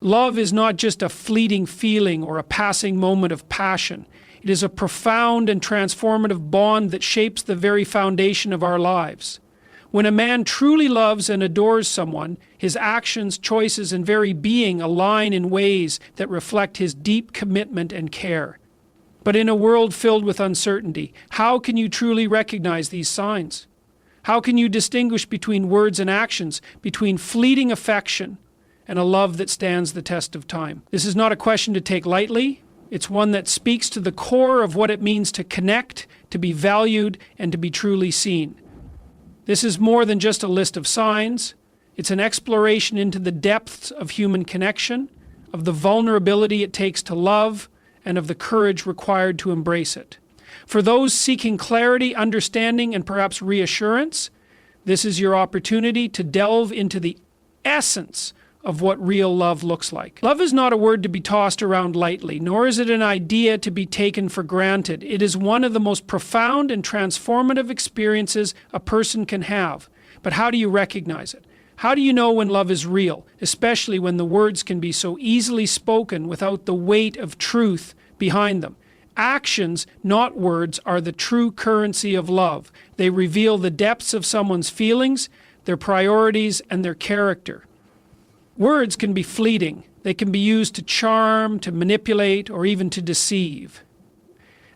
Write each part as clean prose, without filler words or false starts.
Love is not just a fleeting feeling or a passing moment of passion. It is a profound and transformative bond that shapes the very foundation of our lives. When a man truly loves and adores someone, his actions, choices, and very being align in ways that reflect his deep commitment and care. But in a world filled with uncertainty, how can you truly recognize these signs? How can you distinguish between words and actions, between fleeting affection and a love that stands the test of time? This is not a question to take lightly. It's one that speaks to the core of what it means to connect, to be valued, and to be truly seen. This is more than just a list of signs. It's an exploration into the depths of human connection, of the vulnerability it takes to love, and of the courage required to embrace it. For those seeking clarity, understanding, and perhaps reassurance, this is your opportunity to delve into the essence of what real love looks like. Love is not a word to be tossed around lightly, nor is it an idea to be taken for granted. It is one of the most profound and transformative experiences a person can have. But how do you recognize it? How do you know when love is real, especially when the words can be so easily spoken without the weight of truth behind them? Actions, not words, are the true currency of love. They reveal the depths of someone's feelings, their priorities, and their character. Words can be fleeting. They can be used to charm, to manipulate, or even to deceive.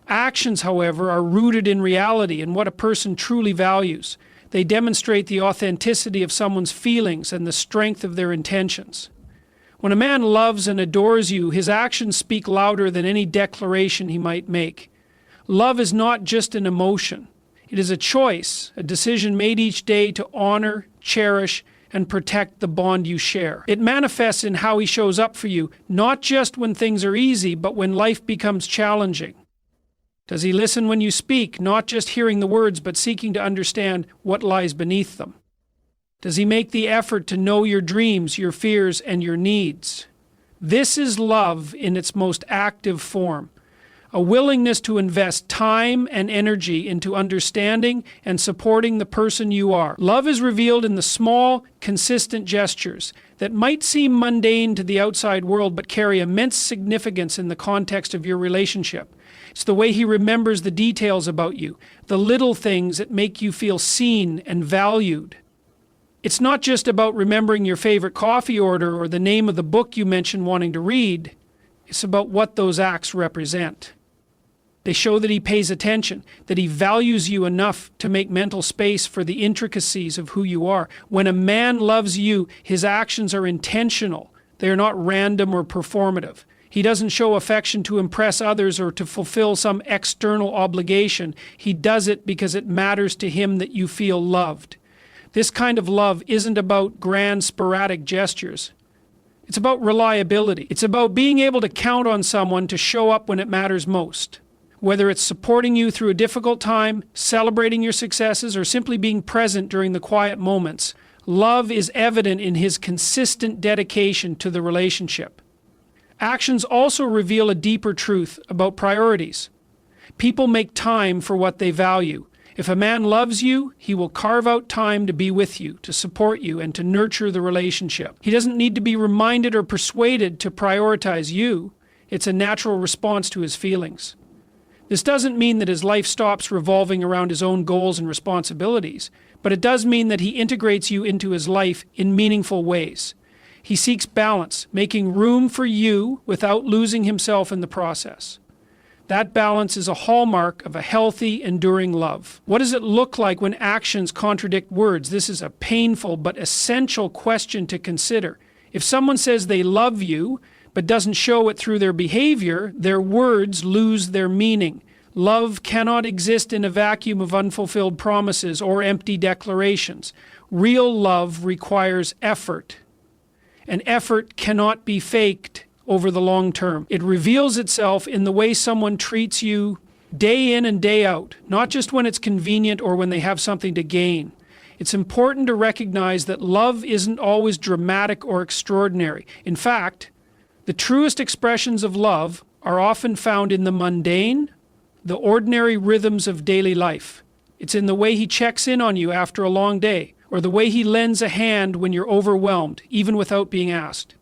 Actions, however, are rooted in reality and what a person truly values. They demonstrate the authenticity of someone's feelings and the strength of their intentions. When a man loves and adores you, his actions speak louder than any declaration he might make. Love is not just an emotion. It is a choice, a decision made each day to honor, cherish, and protect the bond you share. It manifests in how he shows up for you, not just when things are easy, but when life becomes challenging. Does he listen when you speak, not just hearing the words, but seeking to understand what lies beneath them? Does he make the effort to know your dreams, your fears, and your needs? This is love in its most active form. A willingness to invest time and energy into understanding and supporting the person you are. Love is revealed in the small, consistent gestures that might seem mundane to the outside world but carry immense significance in the context of your relationship. It's the way he remembers the details about you, the little things that make you feel seen and valued. It's not just about remembering your favorite coffee order or the name of the book you mentioned wanting to read. It's about what those acts represent. They show that he pays attention, that he values you enough to make mental space for the intricacies of who you are. When a man loves you, his actions are intentional. They are not random or performative. He doesn't show affection to impress others or to fulfill some external obligation. He does it because it matters to him that you feel loved. This kind of love isn't about grand, sporadic gestures. It's about reliability. It's about being able to count on someone to show up when it matters most. Whether it's supporting you through a difficult time, celebrating your successes, or simply being present during the quiet moments, love is evident in his consistent dedication to the relationship. Actions also reveal a deeper truth about priorities. People make time for what they value. If a man loves you, he will carve out time to be with you, to support you, and to nurture the relationship. He doesn't need to be reminded or persuaded to prioritize you. It's a natural response to his feelings. This doesn't mean that his life stops revolving around his own goals and responsibilities, but it does mean that he integrates you into his life in meaningful ways. He seeks balance, making room for you without losing himself in the process. That balance is a hallmark of a healthy, enduring love. What does it look like when actions contradict words? This is a painful but essential question to consider. If someone says they love you, but doesn't show it through their behavior, their words lose their meaning. Love cannot exist in a vacuum of unfulfilled promises or empty declarations. Real love requires effort, and effort cannot be faked over the long term. It reveals itself in the way someone treats you day in and day out, not just when it's convenient or when they have something to gain. It's important to recognize that love isn't always dramatic or extraordinary. In fact, the truest expressions of love are often found in the mundane, the ordinary rhythms of daily life. It's in the way he checks in on you after a long day, or the way he lends a hand when you're overwhelmed, even without being asked.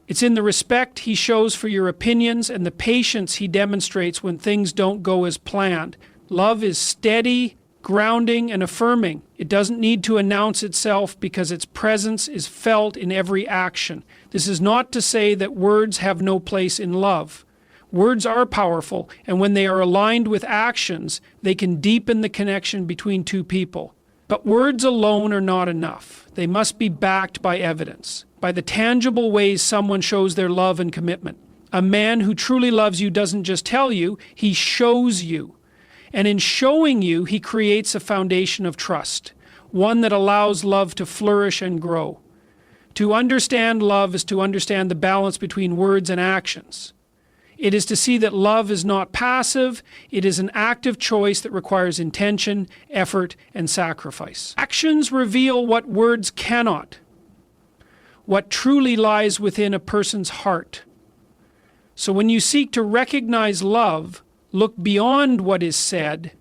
It's in the respect he shows for your opinions and the patience he demonstrates when things don't go as planned. Love is steady, grounding, and affirming. It doesn't need to announce itself because its presence is felt in every action. This is not to say that words have no place in love. Words are powerful, and when they are aligned with actions, they can deepen the connection between two people. But words alone are not enough. They must be backed by evidence, by the tangible ways someone shows their love and commitment. A man who truly loves you doesn't just tell you, he shows you. And in showing you, he creates a foundation of trust, one that allows love to flourish and grow. To understand love is to understand the balance between words and actions. It is to see that love is not passive, it is an active choice that requires intention, effort, and sacrifice. Actions reveal what words cannot, what truly lies within a person's heart. So when you seek to recognize love, look beyond what is said.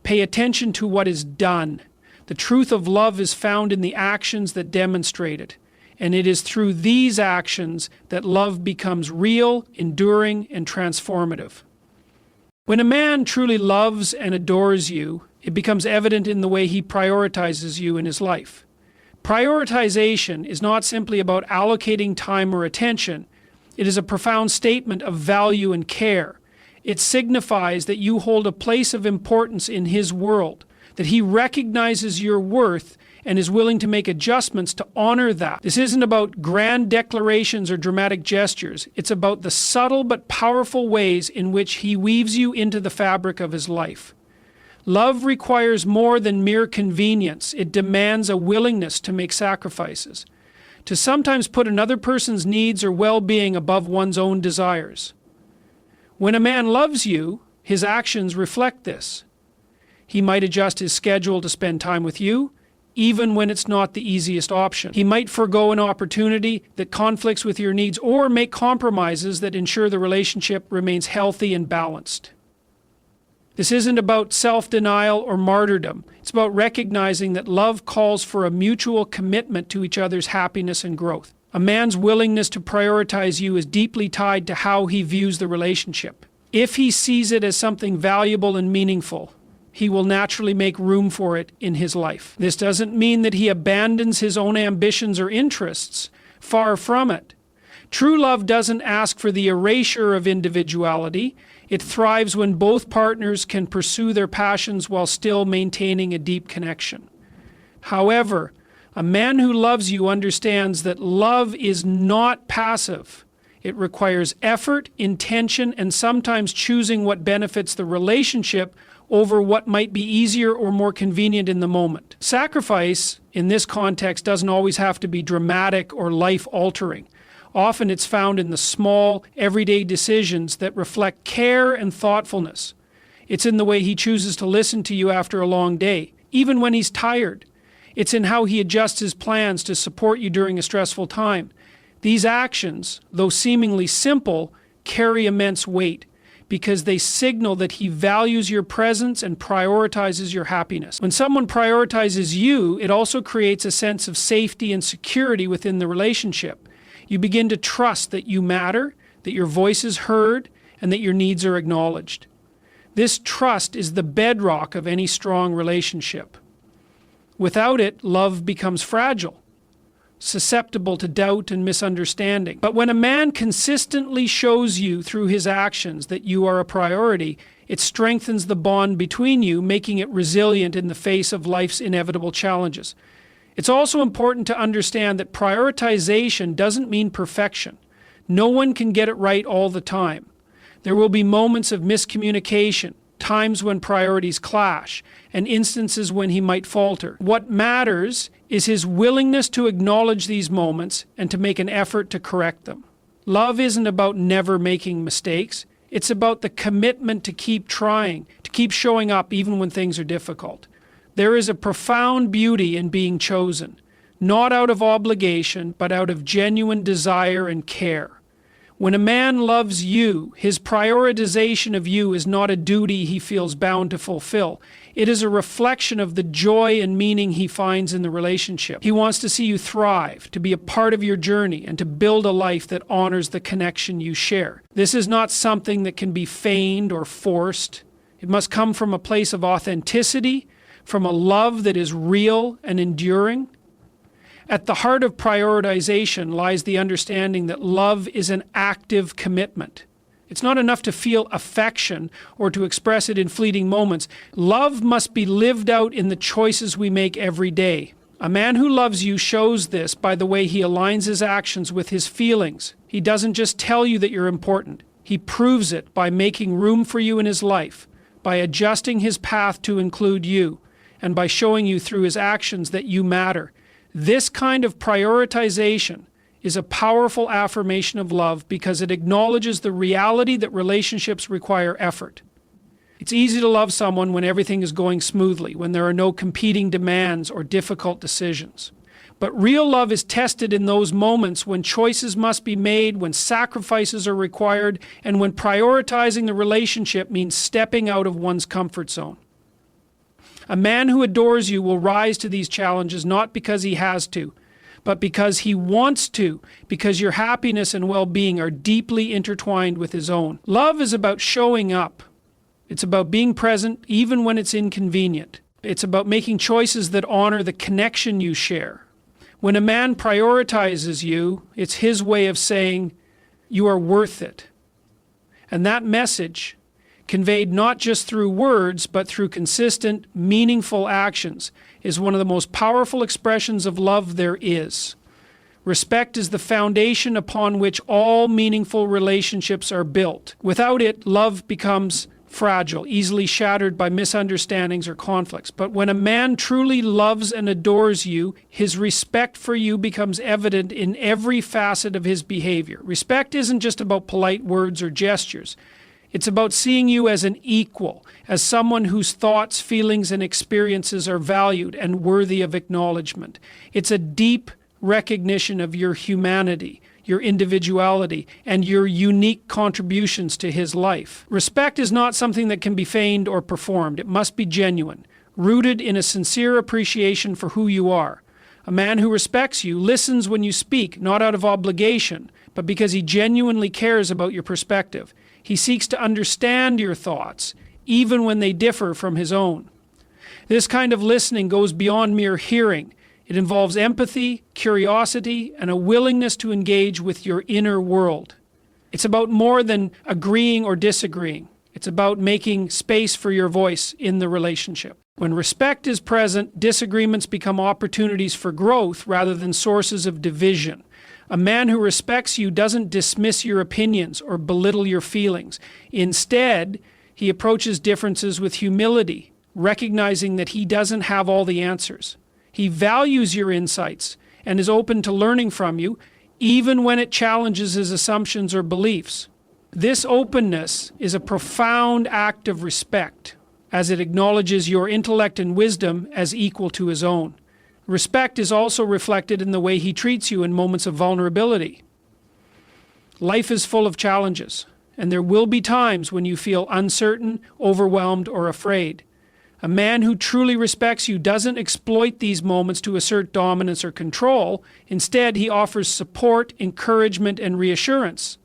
Pay attention to what is done. The truth of love is found in the actions that demonstrate it. And it is through these actions that love becomes real, enduring, and transformative. When a man truly loves and adores you, it becomes evident in the way he prioritizes you in his life. Prioritization is not simply about allocating time or attention. It is a profound statement of value and care. It signifies that you hold a place of importance in his world, that he recognizes your worth and is willing to make adjustments to honor that. This isn't about grand declarations or dramatic gestures. It's about the subtle but powerful ways in which he weaves you into the fabric of his life. Love requires more than mere convenience. It demands a willingness to make sacrifices, to sometimes put another person's needs or well-being above one's own desires. When a man loves you, his actions reflect this. He might adjust his schedule to spend time with you, even when it's not the easiest option. He might forego an opportunity that conflicts with your needs or make compromises that ensure the relationship remains healthy and balanced. This isn't about self-denial or martyrdom. It's about recognizing that love calls for a mutual commitment to each other's happiness and growth. A man's willingness to prioritize you is deeply tied to how he views the relationship. If he sees it as something valuable and meaningful, he will naturally make room for it in his life. This doesn't mean that he abandons his own ambitions or interests. Far from it. True love doesn't ask for the erasure of individuality. It thrives when both partners can pursue their passions while still maintaining a deep connection. However, a man who loves you understands that love is not passive. It requires effort, intention, and sometimes choosing what benefits the relationship over what might be easier or more convenient in the moment. Sacrifice, in this context, doesn't always have to be dramatic or life-altering. Often it's found in the small, everyday decisions that reflect care and thoughtfulness. It's in the way he chooses to listen to you after a long day, even when he's tired. It's in how he adjusts his plans to support you during a stressful time. These actions, though seemingly simple, carry immense weight because they signal that he values your presence and prioritizes your happiness. When someone prioritizes you, it also creates a sense of safety and security within the relationship. You begin to trust that you matter, that your voice is heard, and that your needs are acknowledged. This trust is the bedrock of any strong relationship. Without it, love becomes fragile, susceptible to doubt and misunderstanding. But when a man consistently shows you through his actions that you are a priority, it strengthens the bond between you, making it resilient in the face of life's inevitable challenges. It's also important to understand that prioritization doesn't mean perfection. No one can get it right all the time. There will be moments of miscommunication, times when priorities clash, and instances when he might falter. What matters is his willingness to acknowledge these moments and to make an effort to correct them. Love isn't about never making mistakes. It's about the commitment to keep trying, to keep showing up even when things are difficult. There is a profound beauty in being chosen, not out of obligation, but out of genuine desire and care. When a man loves you, his prioritization of you is not a duty he feels bound to fulfill. It is a reflection of the joy and meaning he finds in the relationship. He wants to see you thrive, to be a part of your journey, and to build a life that honors the connection you share. This is not something that can be feigned or forced. It must come from a place of authenticity, from a love that is real and enduring. At the heart of prioritization lies the understanding that love is an active commitment. It's not enough to feel affection or to express it in fleeting moments. Love must be lived out in the choices we make every day. A man who loves you shows this by the way he aligns his actions with his feelings. He doesn't just tell you that you're important. He proves it by making room for you in his life, by adjusting his path to include you, and by showing you through his actions that you matter. This kind of prioritization is a powerful affirmation of love because it acknowledges the reality that relationships require effort. It's easy to love someone when everything is going smoothly, when there are no competing demands or difficult decisions. But real love is tested in those moments when choices must be made, when sacrifices are required, and when prioritizing the relationship means stepping out of one's comfort zone. A man who adores you will rise to these challenges not because he has to, but because he wants to, because your happiness and well-being are deeply intertwined with his own. Love is about showing up. It's about being present even when it's inconvenient. It's about making choices that honor the connection you share. When a man prioritizes you, it's his way of saying, you are worth it. And that message, conveyed not just through words, but through consistent, meaningful actions, is one of the most powerful expressions of love there is. Respect is the foundation upon which all meaningful relationships are built. Without it, love becomes fragile, easily shattered by misunderstandings or conflicts. But when a man truly loves and adores you, his respect for you becomes evident in every facet of his behavior. Respect isn't just about polite words or gestures. It's about seeing you as an equal, as someone whose thoughts, feelings, and experiences are valued and worthy of acknowledgement. It's a deep recognition of your humanity, your individuality, and your unique contributions to his life. Respect is not something that can be feigned or performed. It must be genuine, rooted in a sincere appreciation for who you are. A man who respects you listens when you speak, not out of obligation, but because he genuinely cares about your perspective. He seeks to understand your thoughts, even when they differ from his own. This kind of listening goes beyond mere hearing. It involves empathy, curiosity, and a willingness to engage with your inner world. It's about more than agreeing or disagreeing. It's about making space for your voice in the relationship. When respect is present, disagreements become opportunities for growth rather than sources of division. A man who respects you doesn't dismiss your opinions or belittle your feelings. Instead, he approaches differences with humility, recognizing that he doesn't have all the answers. He values your insights and is open to learning from you, even when it challenges his assumptions or beliefs. This openness is a profound act of respect, as it acknowledges your intellect and wisdom as equal to his own. Respect is also reflected in the way he treats you in moments of vulnerability. Life is full of challenges, and there will be times when you feel uncertain, overwhelmed, or afraid. A man who truly respects you doesn't exploit these moments to assert dominance or control. Instead, he offers support, encouragement, and reassurance.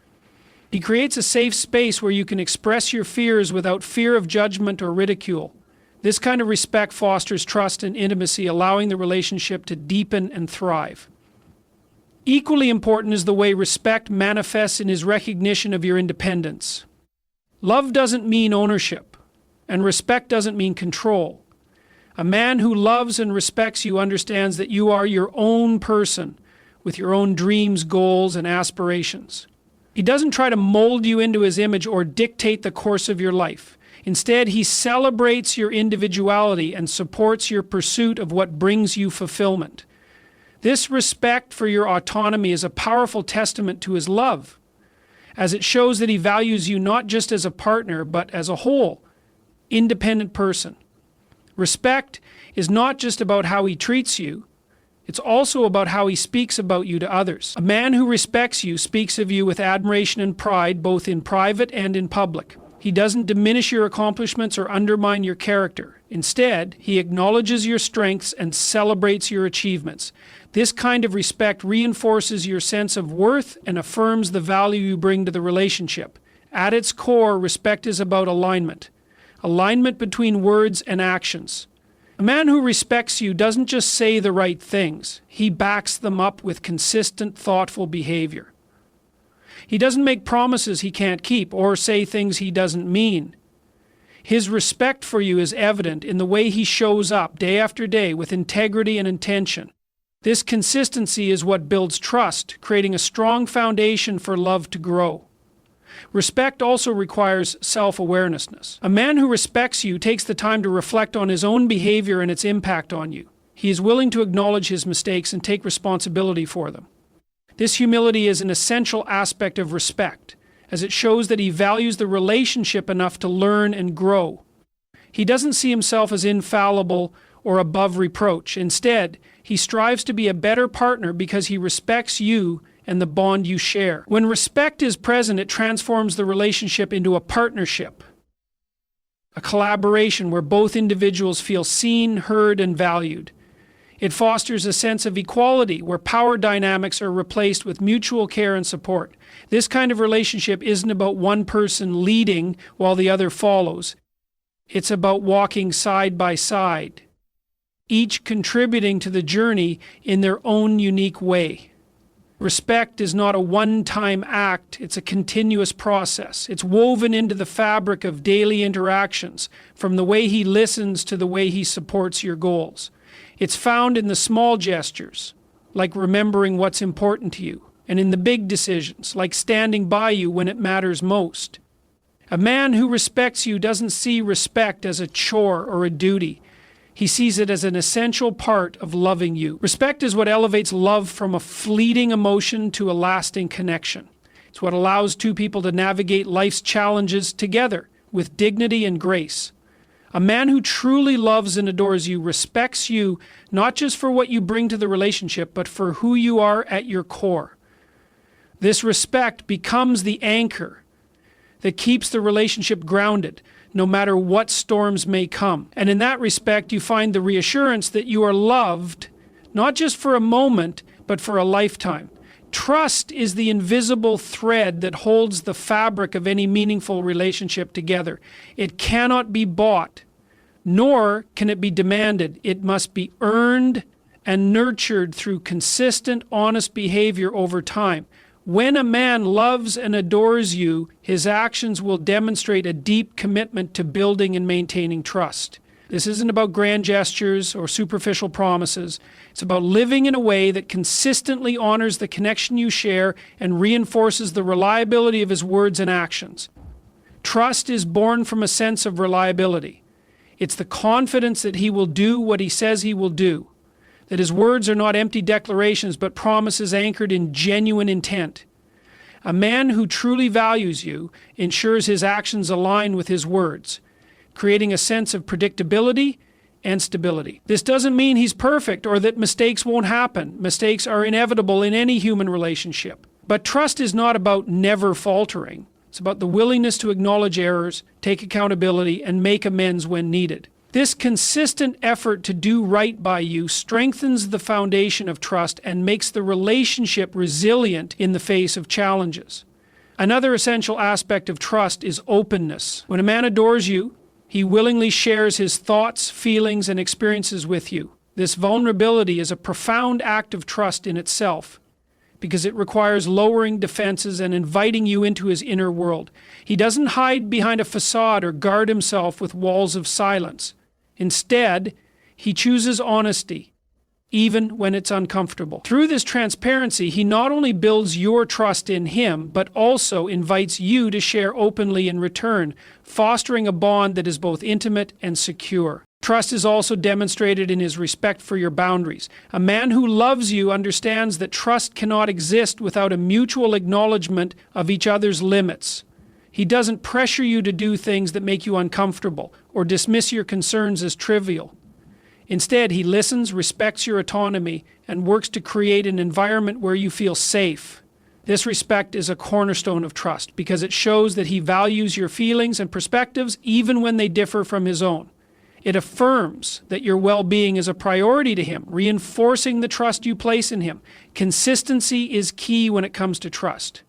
He creates a safe space where you can express your fears without fear of judgment or ridicule. This kind of respect fosters trust and intimacy, allowing the relationship to deepen and thrive. Equally important is the way respect manifests in his recognition of your independence. Love doesn't mean ownership, and respect doesn't mean control. A man who loves and respects you understands that you are your own person with your own dreams, goals, and aspirations. He doesn't try to mold you into his image or dictate the course of your life. Instead, he celebrates your individuality and supports your pursuit of what brings you fulfillment. This respect for your autonomy is a powerful testament to his love, as it shows that he values you not just as a partner, but as a whole, independent person. Respect is not just about how he treats you, It's also about how he speaks about you to others. A man who respects you speaks of you with admiration and pride, both in private and in public. He doesn't diminish your accomplishments or undermine your character. Instead, he acknowledges your strengths and celebrates your achievements. This kind of respect reinforces your sense of worth and affirms the value you bring to the relationship. At its core, respect is about alignment. Alignment between words and actions. A man who respects you doesn't just say the right things. He backs them up with consistent, thoughtful behavior. He doesn't make promises he can't keep or say things he doesn't mean. His respect for you is evident in the way he shows up day after day with integrity and intention. This consistency is what builds trust, creating a strong foundation for love to grow. Respect also requires self-awareness. A man who respects you takes the time to reflect on his own behavior and its impact on you. He is willing to acknowledge his mistakes and take responsibility for them. This humility is an essential aspect of respect, as it shows that he values the relationship enough to learn and grow. He doesn't see himself as infallible or above reproach. Instead, he strives to be a better partner because he respects you and the bond you share. When respect is present, it transforms the relationship into a partnership, a collaboration where both individuals feel seen, heard, and valued. It fosters a sense of equality where power dynamics are replaced with mutual care and support. This kind of relationship isn't about one person leading while the other follows. It's about walking side by side, each contributing to the journey in their own unique way. Respect is not a one-time act, it's a continuous process. It's woven into the fabric of daily interactions, from the way he listens to the way he supports your goals. It's found in the small gestures, like remembering what's important to you, and in the big decisions, like standing by you when it matters most. A man who respects you doesn't see respect as a chore or a duty. He sees it as an essential part of loving you. Respect is what elevates love from a fleeting emotion to a lasting connection. It's what allows two people to navigate life's challenges together with dignity and grace. A man who truly loves and adores you respects you not just for what you bring to the relationship, but for who you are at your core. This respect becomes the anchor that keeps the relationship grounded, no matter what storms may come. And in that respect, you find the reassurance that you are loved, not just for a moment, but for a lifetime. Trust is the invisible thread that holds the fabric of any meaningful relationship together. It cannot be bought, nor can it be demanded. It must be earned and nurtured through consistent, honest behavior over time. When a man loves and adores you, his actions will demonstrate a deep commitment to building and maintaining trust. This isn't about grand gestures or superficial promises. It's about living in a way that consistently honors the connection you share and reinforces the reliability of his words and actions. Trust is born from a sense of reliability. It's the confidence that he will do what he says he will do, that his words are not empty declarations but promises anchored in genuine intent. A man who truly values you ensures his actions align with his words, creating a sense of predictability and stability. This doesn't mean he's perfect or that mistakes won't happen. Mistakes are inevitable in any human relationship. But trust is not about never faltering. It's about the willingness to acknowledge errors, take accountability, and make amends when needed. This consistent effort to do right by you strengthens the foundation of trust and makes the relationship resilient in the face of challenges. Another essential aspect of trust is openness. When a man adores you, he willingly shares his thoughts, feelings, and experiences with you. This vulnerability is a profound act of trust in itself, because it requires lowering defenses and inviting you into his inner world. He doesn't hide behind a facade or guard himself with walls of silence. Instead, he chooses honesty, even when it's uncomfortable. Through this transparency, he not only builds your trust in him, but also invites you to share openly in return, fostering a bond that is both intimate and secure. Trust is also demonstrated in his respect for your boundaries. A man who loves you understands that trust cannot exist without a mutual acknowledgement of each other's limits. He doesn't pressure you to do things that make you uncomfortable or dismiss your concerns as trivial. Instead, he listens, respects your autonomy, and works to create an environment where you feel safe. This respect is a cornerstone of trust because it shows that he values your feelings and perspectives even when they differ from his own. It affirms that your well-being is a priority to him, reinforcing the trust you place in him. Consistency is key when it comes to trust.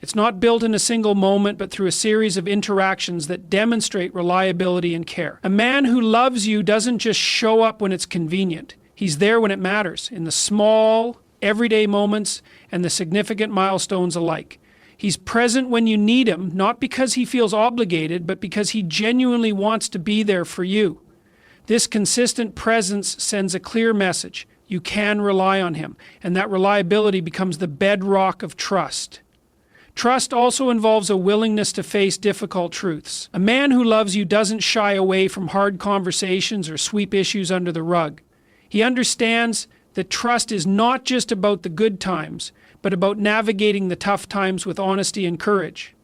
It's not built in a single moment, but through a series of interactions that demonstrate reliability and care. A man who loves you doesn't just show up when it's convenient. He's there when it matters, in the small, everyday moments and the significant milestones alike. He's present when you need him, not because he feels obligated, but because he genuinely wants to be there for you. This consistent presence sends a clear message. You can rely on him, and that reliability becomes the bedrock of trust. Trust also involves a willingness to face difficult truths. A man who loves you doesn't shy away from hard conversations or sweep issues under the rug. He understands that trust is not just about the good times, but about navigating the tough times with honesty and courage.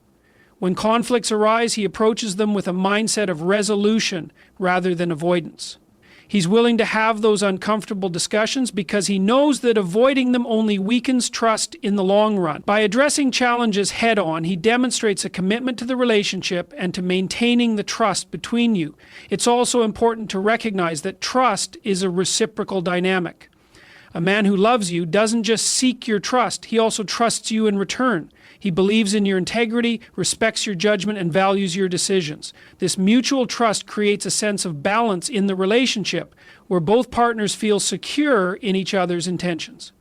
When conflicts arise, he approaches them with a mindset of resolution rather than avoidance. He's willing to have those uncomfortable discussions because he knows that avoiding them only weakens trust in the long run. By addressing challenges head-on, he demonstrates a commitment to the relationship and to maintaining the trust between you. It's also important to recognize that trust is a reciprocal dynamic. A man who loves you doesn't just seek your trust, he also trusts you in return. He believes in your integrity, respects your judgment, and values your decisions. This mutual trust creates a sense of balance in the relationship where both partners feel secure in each other's intentions.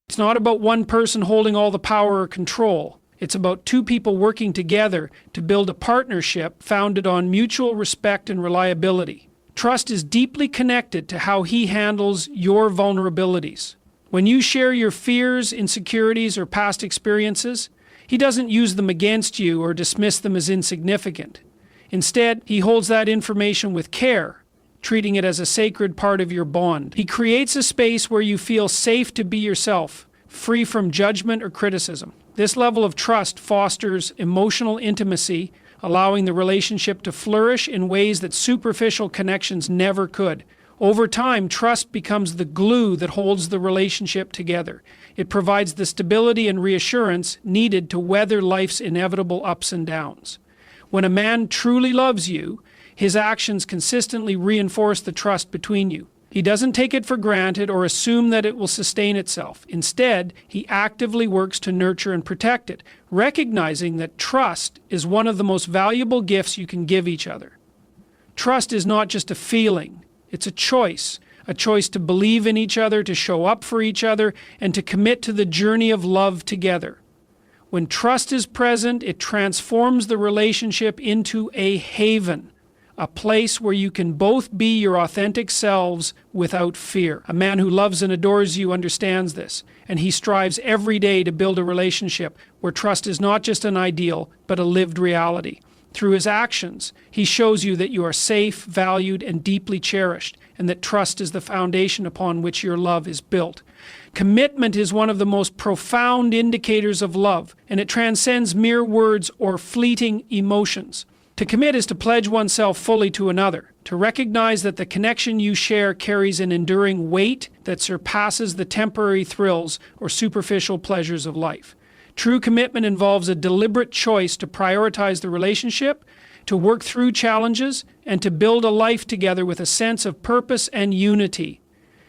It's not about one person holding all the power or control. It's about two people working together to build a partnership founded on mutual respect and reliability. Trust is deeply connected to how he handles your vulnerabilities. When you share your fears, insecurities, or past experiences, he doesn't use them against you or dismiss them as insignificant. Instead, he holds that information with care, treating it as a sacred part of your bond. He creates a space where you feel safe to be yourself, free from judgment or criticism. This level of trust fosters emotional intimacy, allowing the relationship to flourish in ways that superficial connections never could. Over time, trust becomes the glue that holds the relationship together. It provides the stability and reassurance needed to weather life's inevitable ups and downs. When a man truly loves you, his actions consistently reinforce the trust between you. He doesn't take it for granted or assume that it will sustain itself. Instead, he actively works to nurture and protect it, recognizing that trust is one of the most valuable gifts you can give each other. Trust is not just a feeling. It's a choice to believe in each other, to show up for each other, and to commit to the journey of love together. When trust is present, it transforms the relationship into a haven, a place where you can both be your authentic selves without fear. A man who loves and adores you understands this, and he strives every day to build a relationship where trust is not just an ideal, but a lived reality. Through his actions, he shows you that you are safe, valued, and deeply cherished, and that trust is the foundation upon which your love is built. Commitment is one of the most profound indicators of love, and it transcends mere words or fleeting emotions. To commit is to pledge oneself fully to another, to recognize that the connection you share carries an enduring weight that surpasses the temporary thrills or superficial pleasures of life. True commitment involves a deliberate choice to prioritize the relationship, to work through challenges, and to build a life together with a sense of purpose and unity.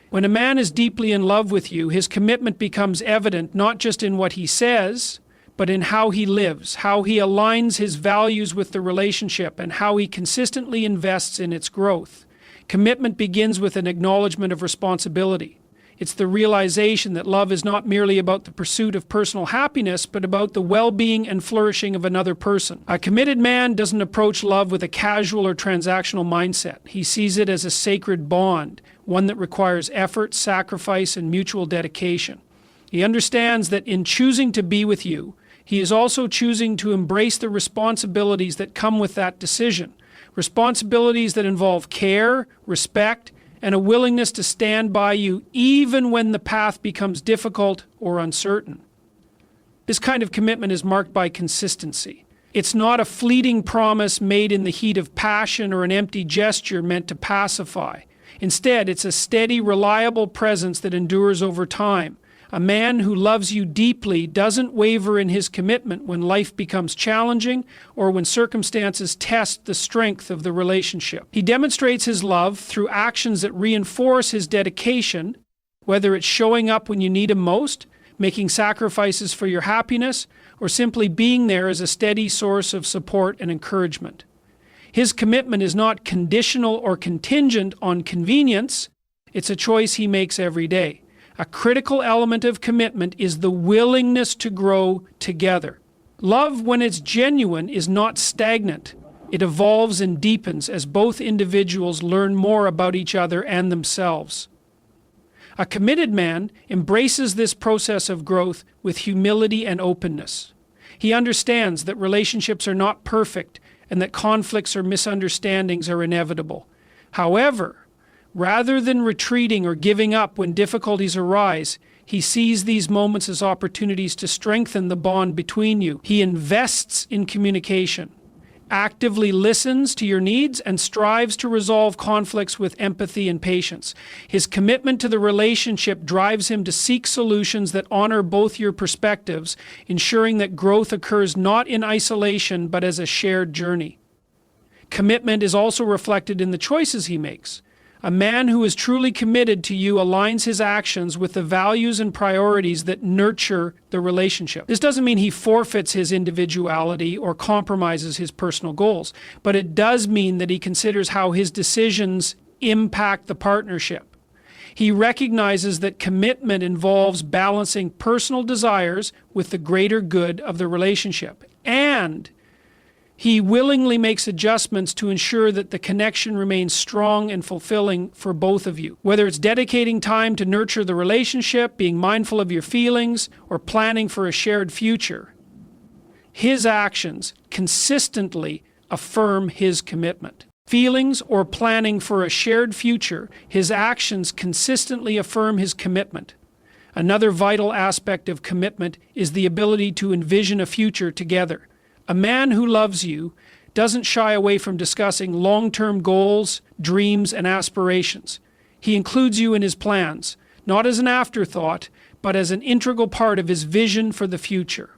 When a man is deeply in love with you, his commitment becomes evident not just in what he says, but in how he lives, how he aligns his values with the relationship, and how he consistently invests in its growth. Commitment begins with an acknowledgement of responsibility. It's the realization that love is not merely about the pursuit of personal happiness, but about the well-being and flourishing of another person. A committed man doesn't approach love with a casual or transactional mindset. He sees it as a sacred bond, one that requires effort, sacrifice, and mutual dedication. He understands that in choosing to be with you, he is also choosing to embrace the responsibilities that come with that decision. Responsibilities that involve care, respect, and a willingness to stand by you even when the path becomes difficult or uncertain. This kind of commitment is marked by consistency. It's not a fleeting promise made in the heat of passion or an empty gesture meant to pacify. Instead, it's a steady, reliable presence that endures over time. A man who loves you deeply doesn't waver in his commitment when life becomes challenging or when circumstances test the strength of the relationship. He demonstrates his love through actions that reinforce his dedication, whether it's showing up when you need him most, making sacrifices for your happiness, or simply being there as a steady source of support and encouragement. His commitment is not conditional or contingent on convenience. It's a choice he makes every day. A critical element of commitment is the willingness to grow together. Love, when it's genuine, is not stagnant. It evolves and deepens as both individuals learn more about each other and themselves. A committed man embraces this process of growth with humility and openness. He understands that relationships are not perfect and that conflicts or misunderstandings are inevitable. However, rather than retreating or giving up when difficulties arise, he sees these moments as opportunities to strengthen the bond between you. He invests in communication, actively listens to your needs, and strives to resolve conflicts with empathy and patience. His commitment to the relationship drives him to seek solutions that honor both your perspectives, ensuring that growth occurs not in isolation but as a shared journey. Commitment is also reflected in the choices he makes. A man who is truly committed to you aligns his actions with the values and priorities that nurture the relationship. This doesn't mean he forfeits his individuality or compromises his personal goals, but it does mean that he considers how his decisions impact the partnership. He recognizes that commitment involves balancing personal desires with the greater good of the relationship, and he willingly makes adjustments to ensure that the connection remains strong and fulfilling for both of you. Whether it's dedicating time to nurture the relationship, being mindful of your feelings, or planning for a shared future, his actions consistently affirm his commitment. Feelings or planning for a shared future, his actions consistently affirm his commitment. Another vital aspect of commitment is the ability to envision a future together. A man who loves you doesn't shy away from discussing long-term goals, dreams, and aspirations. He includes you in his plans, not as an afterthought, but as an integral part of his vision for the future.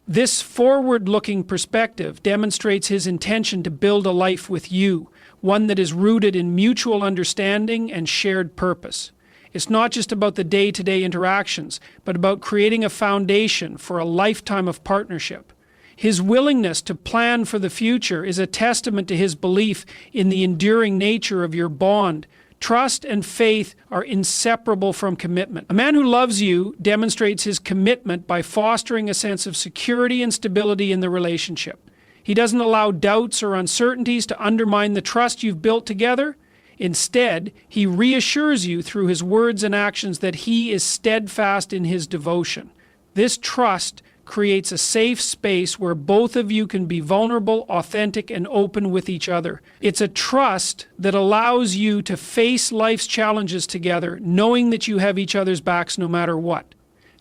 This forward-looking perspective demonstrates his intention to build a life with you, one that is rooted in mutual understanding and shared purpose. It's not just about the day-to-day interactions, but about creating a foundation for a lifetime of partnership. His willingness to plan for the future is a testament to his belief in the enduring nature of your bond. Trust and faith are inseparable from commitment. A man who loves you demonstrates his commitment by fostering a sense of security and stability in the relationship. He doesn't allow doubts or uncertainties to undermine the trust you've built together. Instead, he reassures you through his words and actions that he is steadfast in his devotion. This trust creates a safe space where both of you can be vulnerable, authentic, and open with each other. It's a trust that allows you to face life's challenges together, knowing that you have each other's backs no matter what.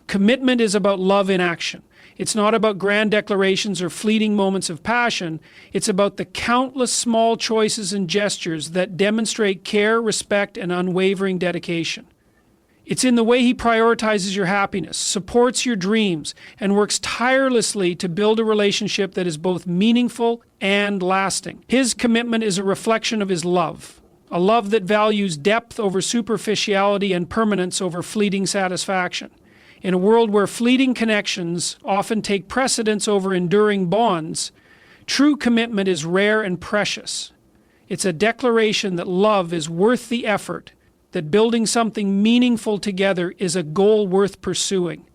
Commitment is about love in action. It's not about grand declarations or fleeting moments of passion. It's about the countless small choices and gestures that demonstrate care, respect, and unwavering dedication. It's in the way he prioritizes your happiness, supports your dreams, and works tirelessly to build a relationship that is both meaningful and lasting. His commitment is a reflection of his love, a love that values depth over superficiality and permanence over fleeting satisfaction. In a world where fleeting connections often take precedence over enduring bonds, true commitment is rare and precious. It's a declaration that love is worth the effort, that building something meaningful together is a goal worth pursuing.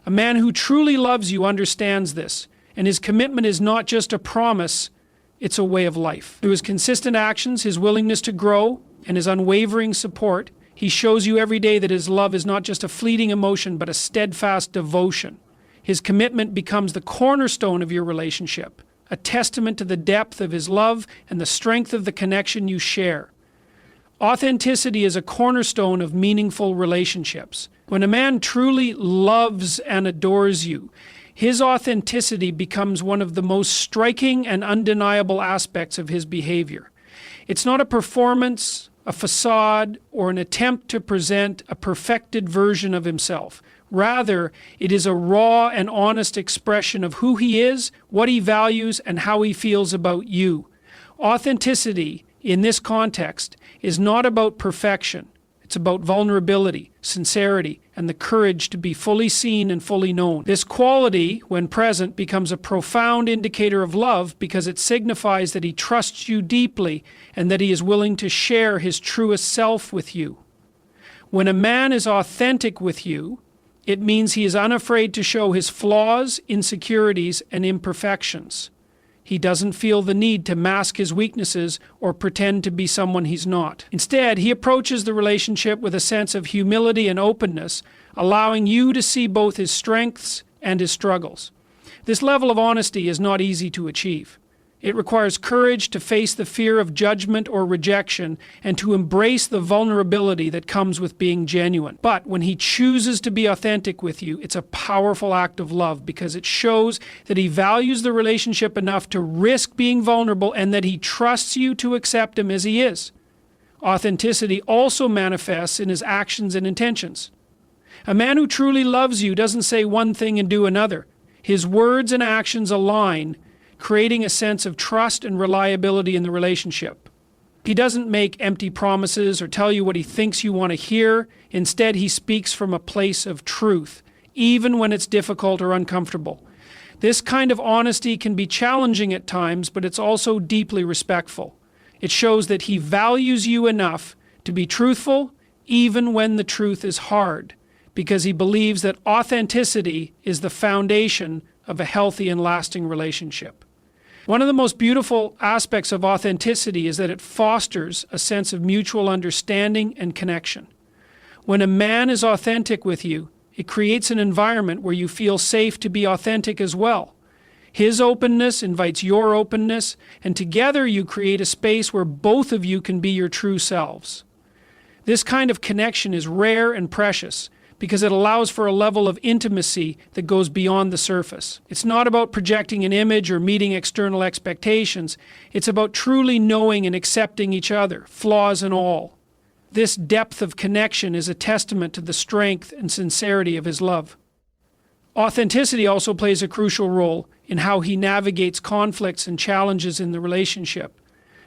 A man who truly loves you understands this, and his commitment is not just a promise, it's a way of life. Through his consistent actions, his willingness to grow, and his unwavering support, he shows you every day that his love is not just a fleeting emotion, but a steadfast devotion. His commitment becomes the cornerstone of your relationship, a testament to the depth of his love and the strength of the connection you share. Authenticity is a cornerstone of meaningful relationships. When a man truly loves and adores you, his authenticity becomes one of the most striking and undeniable aspects of his behavior. It's not a performance a facade, or an attempt to present a perfected version of himself. Rather, it is a raw and honest expression of who he is, what he values, and how he feels about you. Authenticity, in this context, is not about perfection. It's about vulnerability, sincerity, and the courage to be fully seen and fully known. This quality, when present, becomes a profound indicator of love because it signifies that he trusts you deeply and that he is willing to share his truest self with you. When a man is authentic with you, it means he is unafraid to show his flaws, insecurities, and imperfections. He doesn't feel the need to mask his weaknesses or pretend to be someone he's not. Instead, he approaches the relationship with a sense of humility and openness, allowing you to see both his strengths and his struggles. This level of honesty is not easy to achieve. It requires courage to face the fear of judgment or rejection and to embrace the vulnerability that comes with being genuine. But when he chooses to be authentic with you, it's a powerful act of love because it shows that he values the relationship enough to risk being vulnerable and that he trusts you to accept him as he is. Authenticity also manifests in his actions and intentions. A man who truly loves you doesn't say one thing and do another. His words and actions align, creating a sense of trust and reliability in the relationship. He doesn't make empty promises or tell you what he thinks you want to hear. Instead, he speaks from a place of truth, even when it's difficult or uncomfortable. This kind of honesty can be challenging at times, but it's also deeply respectful. It shows that he values you enough to be truthful, even when the truth is hard, because he believes that authenticity is the foundation of a healthy and lasting relationship. One of the most beautiful aspects of authenticity is that it fosters a sense of mutual understanding and connection. When a man is authentic with you, it creates an environment where you feel safe to be authentic as well. His openness invites your openness, and together you create a space where both of you can be your true selves. This kind of connection is rare and precious, because it allows for a level of intimacy that goes beyond the surface. It's not about projecting an image or meeting external expectations. It's about truly knowing and accepting each other, flaws and all. This depth of connection is a testament to the strength and sincerity of his love. Authenticity also plays a crucial role in how he navigates conflicts and challenges in the relationship.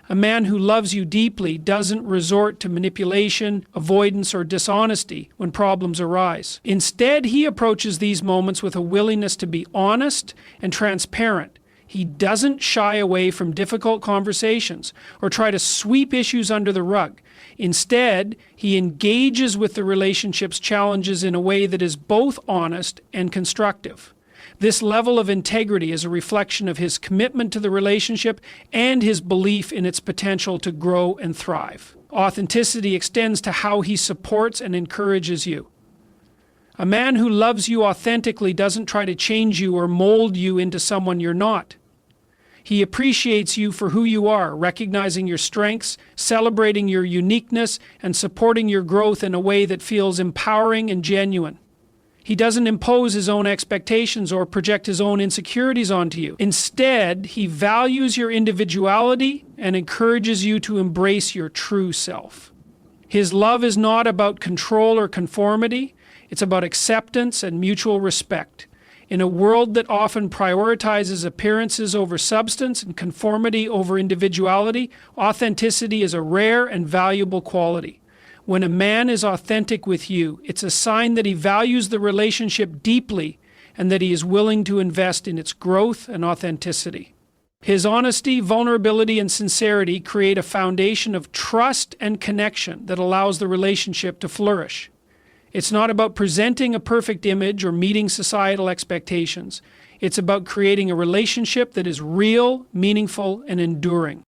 A man who loves you deeply doesn't resort to manipulation, avoidance, or dishonesty when problems arise. Instead, he approaches these moments with a willingness to be honest and transparent. He doesn't shy away from difficult conversations or try to sweep issues under the rug. Instead, he engages with the relationship's challenges in a way that is both honest and constructive. This level of integrity is a reflection of his commitment to the relationship and his belief in its potential to grow and thrive. Authenticity extends to how he supports and encourages you. A man who loves you authentically doesn't try to change you or mold you into someone you're not. He appreciates you for who you are, recognizing your strengths, celebrating your uniqueness, and supporting your growth in a way that feels empowering and genuine. He doesn't impose his own expectations or project his own insecurities onto you. Instead, he values your individuality and encourages you to embrace your true self. His love is not about control or conformity. It's about acceptance and mutual respect. In a world that often prioritizes appearances over substance and conformity over individuality, authenticity is a rare and valuable quality. When a man is authentic with you, it's a sign that he values the relationship deeply and that he is willing to invest in its growth and authenticity. His honesty, vulnerability, and sincerity create a foundation of trust and connection that allows the relationship to flourish. It's not about presenting a perfect image or meeting societal expectations. It's about creating a relationship that is real, meaningful, and enduring.